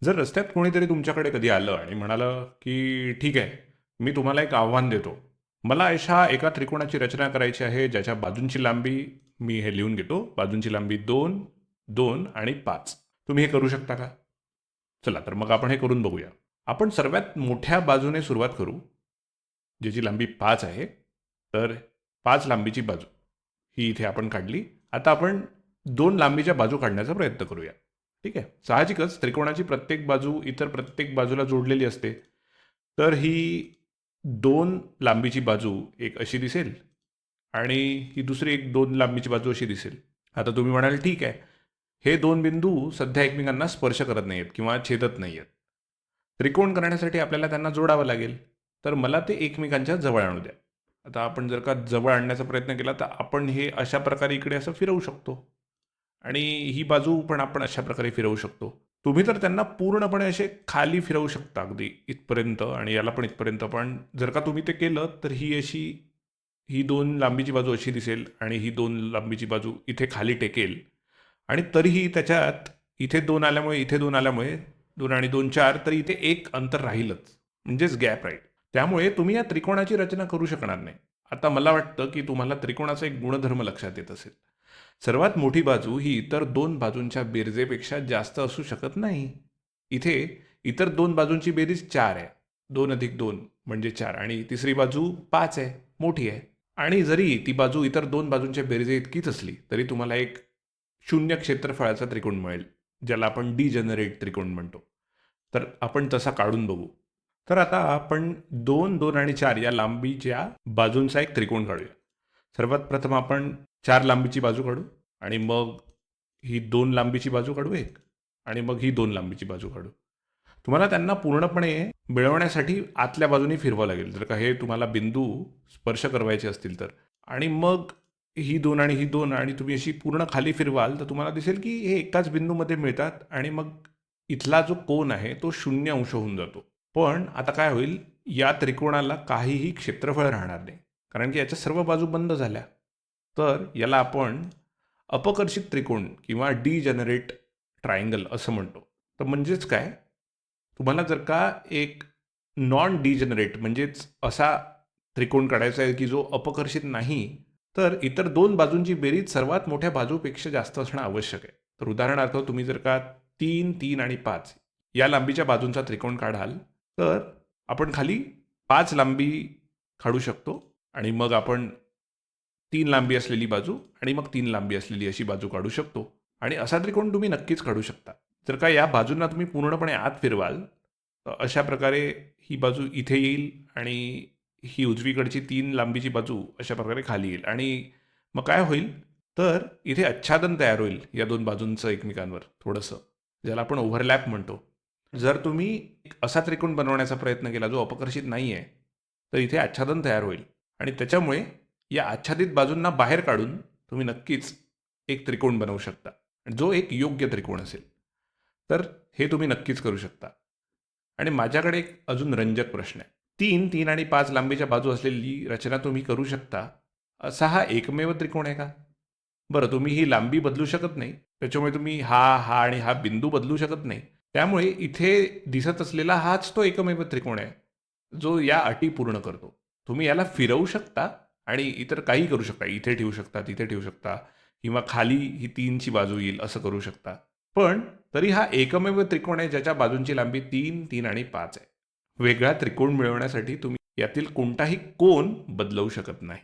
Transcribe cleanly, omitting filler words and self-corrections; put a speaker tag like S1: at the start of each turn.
S1: जर रस्त्यात कोणीतरी तुमच्याकडे कधी आलं आणि म्हणालं की ठीक आहे, मी तुम्हाला एक आव्हान देतो. मला अशा एका त्रिकोणाची रचना करायची आहे ज्याच्या बाजूंची लांबी, मी हे लिहून घेतो, बाजूंची लांबी 2, 2 आणि 5. तुम्ही हे करू शकता का? चला तर मग आपण हे करून बघूया. आपण सर्वात मोठ्या बाजूने सुरुवात करू, ज्याची लांबी 5 आहे. तर 5 लांबीची बाजू ही इथे आपण काढली. आता आपण 2 लांबीच्या बाजू काढण्याचा प्रयत्न करूया. ठीक आहे. साहजिकच त्रिकोणाची प्रत्येक बाजू इतर प्रत्येक बाजूला जोडलेली असते. तर ही 2 लांबीची बाजू एक अशी दिसेल आणि ही दुसरी एक 2 लांबीची बाजू अशी दिसेल. आता तुम्ही म्हणाल ठीक आहे, हे 2 बिंदू सध्या एकमेकांना स्पर्श करत नाहीयेत किंवा छेदत नाहीयेत. त्रिकोण करण्यासाठी आपल्याला त्यांना जोडावं लागेल. तर मला ते एकमेकांच्या जवळ आणू द्या. आता आपण जर का जवळ आणण्याचा प्रयत्न केला तर आपण हे अशा प्रकारे इकडे असं फिरवू शकतो आणि ही बाजू पण आपण अशा प्रकारे फिरवू शकतो. तुम्ही तर त्यांना पूर्णपणे असे खाली फिरवू शकता अगदी इथपर्यंत आणि याला पण इथपर्यंत. पण जर का तुम्ही ते केलं तर ही 2 लांबीची बाजू अशी दिसेल आणि ही 2 लांबीची बाजू इथे खाली टेकेल आणि तरीही त्याच्यात इथे 2 आल्यामुळे, इथे 2 आल्यामुळे 2 आणि 2 4, तर इथे एक अंतर राहीलच, म्हणजेच गॅप राहील. त्यामुळे तुम्ही या त्रिकोणाची रचना करू शकणार नाही. आता मला वाटतं की तुम्हाला त्रिकोणाचा एक गुणधर्म लक्षात येत असेल. सर्वात मोठी बाजू ही इतर 2 बाजूंच्या बेरजेपेक्षा जास्त असू शकत नाही. इथे इतर 2 बाजूंची बेरीज 4 आहे. 2 अधिक 2 म्हणजे 4 आणि तिसरी बाजू 5 आहे, मोठी आहे. आणि जरी ती बाजू इतर 2 बाजूंच्या बेरजे इतकीच असली तरी तुम्हाला एक शून्य क्षेत्रफळाचा त्रिकोण मिळेल, ज्याला आपण डिजनरेट त्रिकोण म्हणतो. तर आपण तसा काढून बघू. तर आता आपण 2, 2 आणि 4 या लांबीच्या बाजूंचा एक त्रिकोण काढूया. सर्वात प्रथम आपण 4 लांबीची बाजू काढू आणि मग ही 2 लांबीची बाजू काढू एक आणि मग ही 2 लांबीची बाजू काढू. तुम्हाला त्यांना पूर्णपणे मिळवण्यासाठी आतल्या बाजूने फिरवावं लागेल, जर का हे तुम्हाला बिंदू स्पर्श करवायचे असतील तर. आणि मग ही 2 आणि ही 2 आणि तुम्ही अशी पूर्ण खाली फिरवाल तर तुम्हाला दिसेल की हे एकाच बिंदूमध्ये मिळतात आणि मग इथला जो कोन आहे तो 0 अंश होऊन जातो. पण आता काय होईल, या त्रिकोणाला काहीही क्षेत्रफळ राहणार नाही, कारण की याच्या सर्व बाजू बंद झाल्या. तर याला आपण अपकर्षित त्रिकोण किंवा डिजनरेट ट्रायंगल असं म्हणतो. तर म्हणजेच काय, तुम्हाला जर का एक नॉन डिजनरेट म्हणजेच असा त्रिकोण काढायचा आहे की जो अपकर्षित नाही, तर इतर 2 बाजूंची बेरीज सर्वात मोठ्या बाजूपेक्षा जास्त असणं आवश्यक आहे. तर उदाहरणार्थ तुम्ही जर का 3, 3 आणि 5 या लांबीच्या बाजूंचा त्रिकोण काढाल, तर आपण खाली 5 लांबी काढू शकतो आणि मग आपण 3 लांबी असलेली बाजू आणि मग 3 लांबी असलेली अशी बाजू काढू शकतो आणि असा त्रिकोण तुम्ही नक्कीच काढू शकता. जर का या बाजूंना तुम्ही पूर्णपणे आत फिरवाल, तर अशा प्रकारे ही बाजू इथे येईल आणि ही उजवीकडची 3 लांबीची बाजू अशा प्रकारे खाली येईल आणि मग काय होईल, तर इथे आच्छादन तयार होईल या 2 बाजूंचं एकमेकांवर थोडंसं, ज्याला आपण ओव्हरलॅप म्हणतो. जर तुम्ही एक असा त्रिकोण बनवण्याचा प्रयत्न केला जो अपकर्षित नाही आहे, तर इथे आच्छादन तयार होईल आणि त्याच्यामुळे या आच्छादित बाजूंना बाहेर काढून तुम्ही नक्कीच एक त्रिकोण बनवू शकता, जो एक योग्य त्रिकोण असेल. तर हे तुम्ही नक्कीच करू शकता. आणि माझ्याकडे एक अजून रंजक प्रश्न आहे. 3, 3 आणि 5 लांबीच्या बाजू असलेली रचना तुम्ही करू शकता, असा हा एकमेव त्रिकोण आहे का? बरं, तुम्ही ही लांबी बदलू शकत नाही. त्याच्यामुळे तुम्ही हा आणि हा बिंदू बदलू शकत नाही. त्यामुळे इथे दिसत असलेला हाच तो एकमेव त्रिकोण आहे, जो या अटी पूर्ण करतो. तुम्ही याला फिरवू शकता आणि इतर काही करू शकता. इथे ठेवू शकता, तिथे ठेवू शकता किंवा खाली ही 3ची बाजू येईल असं करू शकता. पण तरी हा एकमेव त्रिकोण आहे ज्याच्या बाजूंची लांबी 3, 3 आणि 5 आहे. वेगळा त्रिकोण मिळवण्यासाठी तुम्ही यातील कोणताही कोन बदलवू शकत नाही.